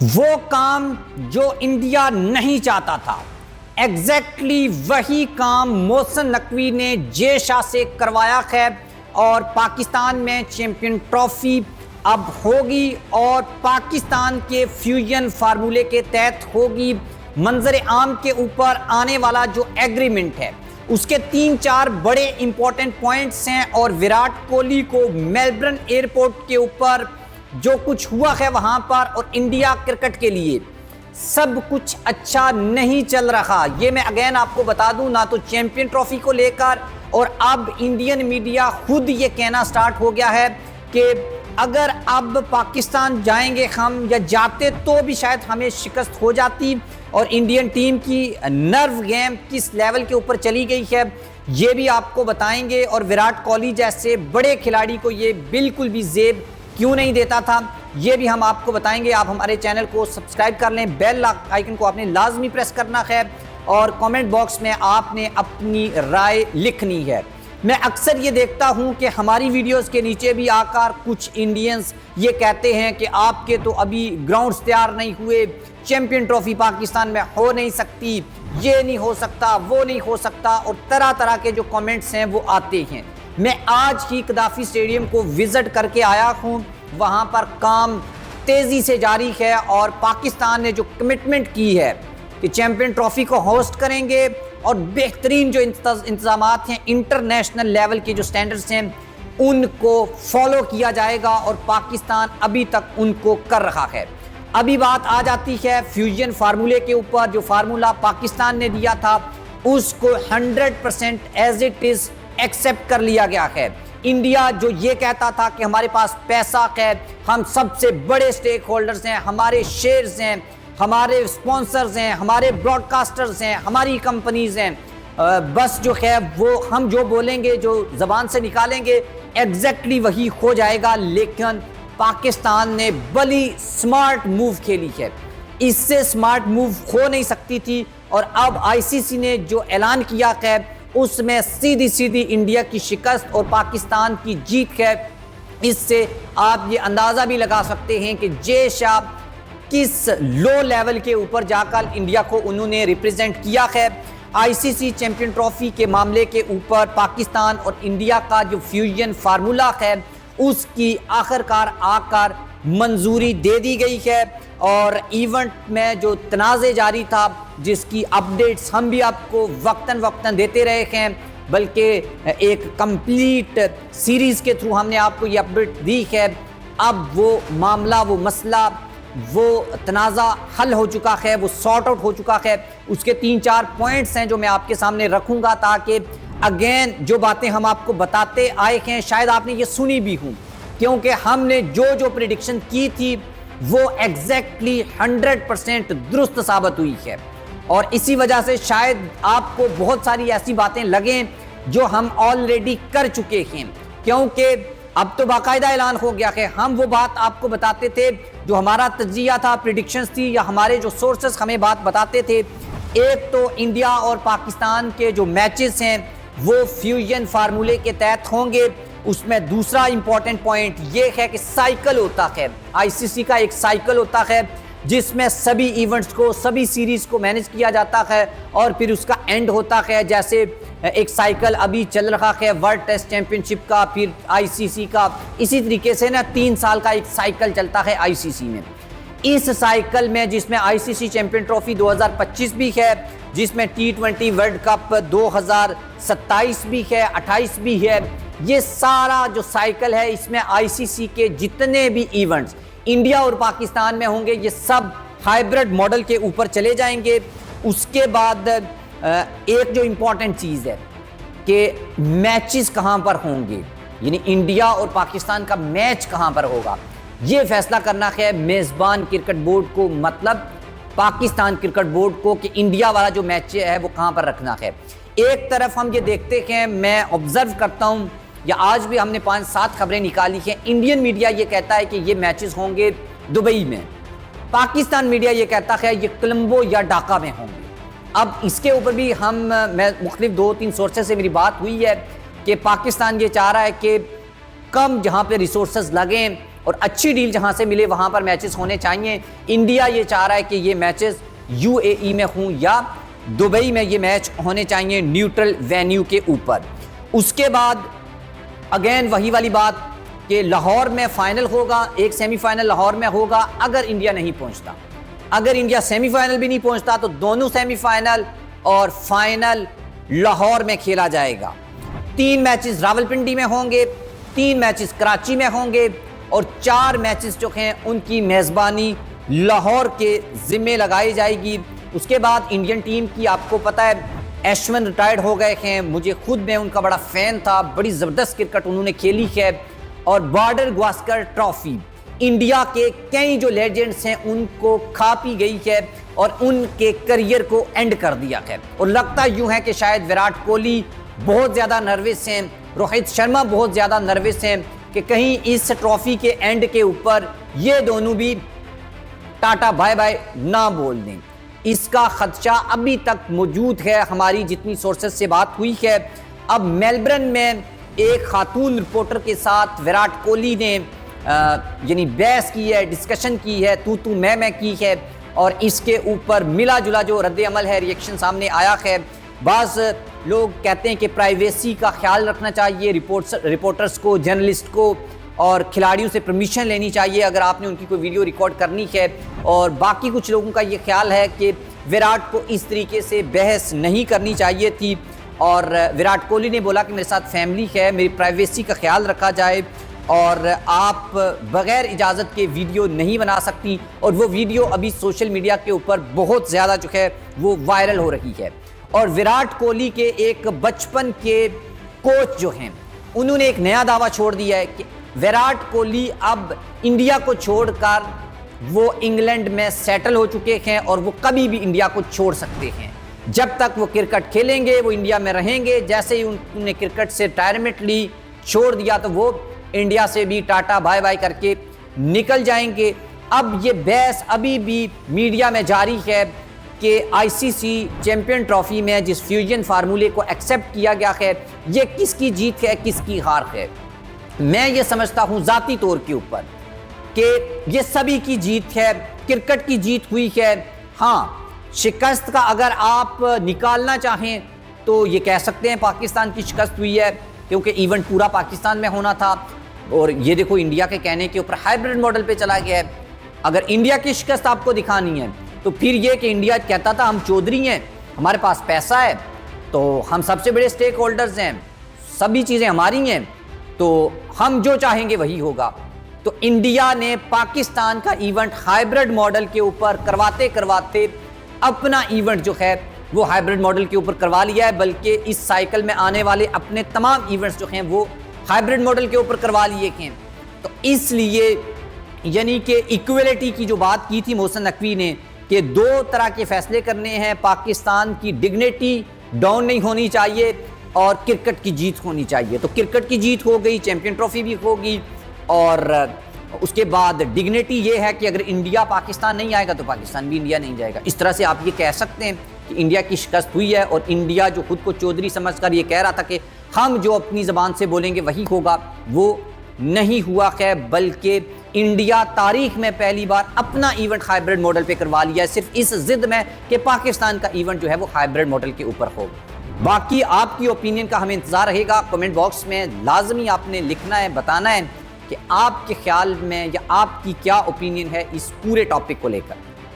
वो काम जो इंडिया नहीं चाहता था, एग्जैक्टली वही काम मोहसिन नकवी ने जय शाह से करवाया है और पाकिस्तान में चैंपियन ट्रॉफी अब होगी और पाकिस्तान के फ्यूजन फार्मूले के तहत होगी। मंजर आम के ऊपर आने वाला जो एग्रीमेंट है उसके 3-4 बड़े इंपॉर्टेंट पॉइंट्स हैं और विराट कोहली को मेलबर्न एयरपोर्ट के ऊपर जो कुछ हुआ है वहां पर और इंडिया क्रिकेट के लिए सब कुछ अच्छा नहीं चल रहा। ये मैं अगेन आपको बता दूं, ना तो चैंपियन ट्रॉफी को लेकर और अब इंडियन मीडिया खुद ये कहना स्टार्ट हो गया है कि अगर अब पाकिस्तान जाएंगे हम या जाते तो भी शायद हमें शिकस्त हो जाती और इंडियन टीम की नर्व गेम किस लेवल के ऊपर चली गई है ये भी आपको बताएंगे। और विराट कोहली जैसे बड़े खिलाड़ी को ये बिल्कुल भी जेब क्यों नहीं देता था ये भी हम आपको बताएंगे। आप हमारे चैनल को सब्सक्राइब कर लें, बेल आइकन को आपने लाजमी प्रेस करना है और कमेंट बॉक्स में आपने अपनी राय लिखनी है। मैं अक्सर ये देखता हूं कि हमारी वीडियोस के नीचे भी आकर कुछ इंडियंस ये कहते हैं कि आपके तो अभी ग्राउंड्स तैयार नहीं हुए, चैंपियन ट्रॉफी पाकिस्तान में हो नहीं सकती, ये नहीं हो सकता, वो नहीं हो सकता और तरह तरह के जो कमेंट्स हैं वो आते हैं। मैं आज ही कदाफी स्टेडियम को विजिट करके आया हूँ, वहाँ पर काम तेज़ी से जारी है और पाकिस्तान ने जो कमिटमेंट की है कि चैंपियन ट्रॉफी को होस्ट करेंगे और बेहतरीन जो इंतजामात हैं, इंटरनेशनल लेवल के जो स्टैंडर्ड्स हैं उनको फॉलो किया जाएगा और पाकिस्तान अभी तक उनको कर रहा है। अभी बात आ जाती है फ्यूजन फार्मूले के ऊपर। जो फार्मूला पाकिस्तान ने दिया था उसको 100% एज इट इज़ एक्सेप्ट कर लिया गया है। इंडिया जो ये कहता था कि हमारे पास पैसा है, हम सबसे बड़े स्टेक होल्डर्स हैं, हमारे शेयर्स हैं, हमारे स्पॉन्सर्स हैं, हमारे ब्रॉडकास्टर्स हैं, हमारी कंपनीज हैं, बस जो है वो हम जो बोलेंगे, जो ज़बान से निकालेंगे एग्जैक्टली वही हो जाएगा। लेकिन पाकिस्तान ने बड़ी स्मार्ट मूव खेली है, इससे स्मार्ट मूव हो नहीं सकती थी और अब आईसीसी ने जो ऐलान किया है उसमें सीधी सीधी इंडिया की शिकस्त और पाकिस्तान की जीत है। इससे आप ये अंदाज़ा भी लगा सकते हैं कि जय शाह किस लो लेवल के ऊपर जाकर इंडिया को उन्होंने रिप्रेजेंट किया है। आईसीसी चैंपियन ट्रॉफी के मामले के ऊपर पाकिस्तान और इंडिया का जो फ्यूजन फार्मूला है उसकी आखिरकार आकर मंजूरी दे दी गई है और इवेंट में जो तनाज़े जारी था जिसकी अपडेट्स हम भी आपको वक्तन देते रहे हैं, बल्कि एक कंप्लीट सीरीज़ के थ्रू हमने आपको ये अपडेट दी है। अब वो मामला, वो मसला, वो तनाज़ा हल हो चुका है, वो सॉर्ट आउट हो चुका है। उसके 3-4 पॉइंट्स हैं जो मैं आपके सामने रखूँगा ताकि अगेन जो बातें हम आपको बताते आए हैं शायद आपने ये सुनी भी हूँ, क्योंकि हमने जो प्रेडिक्शन की थी वो एग्जैक्टली 100% दुरुस्त साबित हुई है और इसी वजह से शायद आपको बहुत सारी ऐसी बातें लगें जो हम ऑलरेडी कर चुके हैं, क्योंकि अब तो बाकायदा ऐलान हो गया है। हम वो बात आपको बताते थे जो हमारा तज्जिया था, प्रेडिक्शंस थी या हमारे जो सोर्सेस हमें बात बताते थे। एक तो इंडिया और पाकिस्तान के जो मैचेस हैं वो फ्यूजन फार्मूले के तहत होंगे। उसमें दूसरा इंपॉर्टेंट पॉइंट ये है कि साइकिल होता है, आईसीसी का एक साइकिल होता है जिसमें सभी इवेंट्स को, सभी सीरीज़ को मैनेज किया जाता है और फिर उसका एंड होता है। जैसे एक साइकिल अभी चल रहा है वर्ल्ड टेस्ट चैंपियनशिप का, फिर आईसीसी का, इसी तरीके से ना 3 साल का एक साइकिल चलता है आईसीसी में। इस साइकिल में जिसमें आईसीसी चैंपियन ट्रॉफी 2025 भी है, जिसमें T20 वर्ल्ड कप 2027 भी है, 28 भी है, ये सारा जो साइकिल है इसमें आईसीसी के जितने भी इवेंट्स इंडिया और पाकिस्तान में होंगे ये सब हाइब्रिड मॉडल के ऊपर चले जाएंगे। उसके बाद एक जो इम्पॉर्टेंट चीज़ है कि मैचेस कहाँ पर होंगे, यानी इंडिया और पाकिस्तान का मैच कहाँ पर होगा, ये फैसला करना है मेज़बान क्रिकेट बोर्ड को, मतलब पाकिस्तान क्रिकेट बोर्ड को, कि इंडिया वाला जो मैच है वो कहाँ पर रखना है। एक तरफ हम ये देखते हैं, मैं ऑब्जर्व करता हूँ या आज भी हमने 5-7 खबरें निकाली हैं, इंडियन मीडिया ये कहता है कि ये मैचेस होंगे दुबई में, पाकिस्तान मीडिया ये कहता है ये कोलंबो या ढाका में होंगे। अब इसके ऊपर भी मैं मुख्तलिफ 2-3 सोर्सेज से मेरी बात हुई है कि पाकिस्तान ये चाह रहा है कि कम जहाँ पे रिसोर्सेज लगें और अच्छी डील जहां से मिले वहां पर मैचेस होने चाहिए। इंडिया ये चाह रहा है कि ये मैचेस यूएई में हों या दुबई में ये मैच होने चाहिए न्यूट्रल वेन्यू के ऊपर। उसके बाद अगेन वही वाली बात कि लाहौर में फाइनल होगा, एक सेमीफाइनल लाहौर में होगा। अगर इंडिया नहीं पहुंचता, अगर इंडिया सेमीफाइनल भी नहीं पहुंचता तो दोनों सेमीफाइनल और फाइनल लाहौर में खेला जाएगा। 3 मैचेस रावलपिंडी में होंगे, 3 मैचेस कराची में होंगे और 4 मैचेस जो हैं उनकी मेज़बानी लाहौर के ज़िम्मे लगाई जाएगी। उसके बाद इंडियन टीम की आपको पता है एशवन रिटायर्ड हो गए हैं, मुझे खुद मैं उनका बड़ा फ़ैन था, बड़ी ज़बरदस्त क्रिकेट उन्होंने खेली है। और बॉर्डर गावस्कर ट्रॉफी इंडिया के कई जो लेजेंड्स हैं उनको खा पी गई है और उनके करियर को एंड कर दिया है। और लगता यूं है कि शायद विराट कोहली बहुत ज़्यादा नर्वस हैं, रोहित शर्मा बहुत ज़्यादा नर्वस हैं कि कहीं इस ट्रॉफी के एंड के ऊपर ये दोनों भी टाटा बाय बाय ना बोल दें। इसका खदशा अभी तक मौजूद है, हमारी जितनी सोर्सेज से बात हुई है। अब मेलबर्न में एक खातून रिपोर्टर के साथ विराट कोहली ने यानी बहस की है, डिस्कशन की है, तू मैं की है और इसके ऊपर मिला जुला जो रद्द अमल है, रिएक्शन सामने आया है। बाज़ लोग कहते हैं कि प्राइवेसी का ख्याल रखना चाहिए रिपोर्टर्स को, जर्नलिस्ट को, और खिलाड़ियों से परमिशन लेनी चाहिए अगर आपने उनकी कोई वीडियो रिकॉर्ड करनी है। और बाकी कुछ लोगों का ये ख्याल है कि विराट को इस तरीके से बहस नहीं करनी चाहिए थी। और विराट कोहली ने बोला कि मेरे साथ फैमिली है, मेरी प्राइवेसी का ख्याल रखा जाए और आप बग़ैर इजाज़त के वीडियो नहीं बना सकती। और वो वीडियो अभी सोशल मीडिया के ऊपर बहुत ज़्यादा जो है वो वायरल हो रही है। और विराट कोहली के एक बचपन के कोच जो हैं उन्होंने एक नया दावा छोड़ दिया है कि विराट कोहली अब इंडिया को छोड़कर वो इंग्लैंड में सेटल हो चुके हैं और वो कभी भी इंडिया को छोड़ सकते हैं। जब तक वो क्रिकेट खेलेंगे वो इंडिया में रहेंगे। जैसे ही उन्होंने क्रिकेट से रिटायरमेंट ली, छोड़ दिया, तो वो इंडिया से भी टाटा बाय बाय करके निकल जाएंगे। अब ये बहस अभी भी मीडिया में जारी है कि आईसीसी चैंपियन ट्रॉफी में जिस फ्यूजन फार्मूले को एक्सेप्ट किया गया है ये किसकी जीत है, किसकी हार है। मैं ये समझता हूँ ज़ाती तौर के ऊपर कि ये सभी की जीत है, क्रिकेट की जीत हुई है। हाँ, शिकस्त का अगर आप निकालना चाहें तो ये कह सकते हैं पाकिस्तान की शिकस्त हुई है क्योंकि इवेंट पूरा पाकिस्तान में होना था। और ये देखो इंडिया के कहने के ऊपर हाइब्रिड मॉडल पे चला गया है। अगर इंडिया की शिकस्त आपको दिखानी है तो फिर ये कि इंडिया कहता था हम चौधरी हैं, हमारे पास पैसा है, तो हम सबसे बड़े स्टेक होल्डर्स हैं, सभी चीज़ें हमारी हैं, तो हम जो चाहेंगे वही होगा। तो इंडिया ने पाकिस्तान का इवेंट हाइब्रिड मॉडल के ऊपर करवाते करवाते अपना इवेंट जो है वो हाइब्रिड मॉडल के ऊपर करवा लिया है। बल्कि इस साइकिल में आने वाले अपने तमाम इवेंट्स जो हैं वो हाइब्रिड मॉडल के ऊपर करवा लिए हैं। तो इसलिए यानी कि इक्वलिटी की जो बात की थी मोहसिन नकवी ने कि 2 तरह के फैसले करने हैं, पाकिस्तान की डिग्निटी डाउन नहीं होनी चाहिए और क्रिकेट की जीत होनी चाहिए। तो क्रिकेट की जीत हो गई, चैंपियन ट्रॉफी भी होगी और उसके बाद डिग्निटी ये है कि अगर इंडिया पाकिस्तान नहीं आएगा तो पाकिस्तान भी इंडिया नहीं जाएगा। इस तरह से आप ये कह सकते हैं कि इंडिया की शिकस्त हुई है और इंडिया जो खुद को चौधरी समझकर ये कह रहा था कि हम जो अपनी ज़बान से बोलेंगे वही होगा, वो नहीं हुआ है। बल्कि इंडिया तारीख में पहली बार अपना इवेंट हाइब्रिड मॉडल पे करवा लिया है, सिर्फ इस जिद में कि पाकिस्तान का इवेंट जो है वो हाइब्रिड मॉडल के ऊपर हो। बाकी आपकी ओपिनियन का हमें इंतज़ार रहेगा। कमेंट बॉक्स में लाजमी आपने लिखना है, बताना है कि आपके ख्याल में या आपकी क्या ओपिनियन है इस पूरे टॉपिक को लेकर।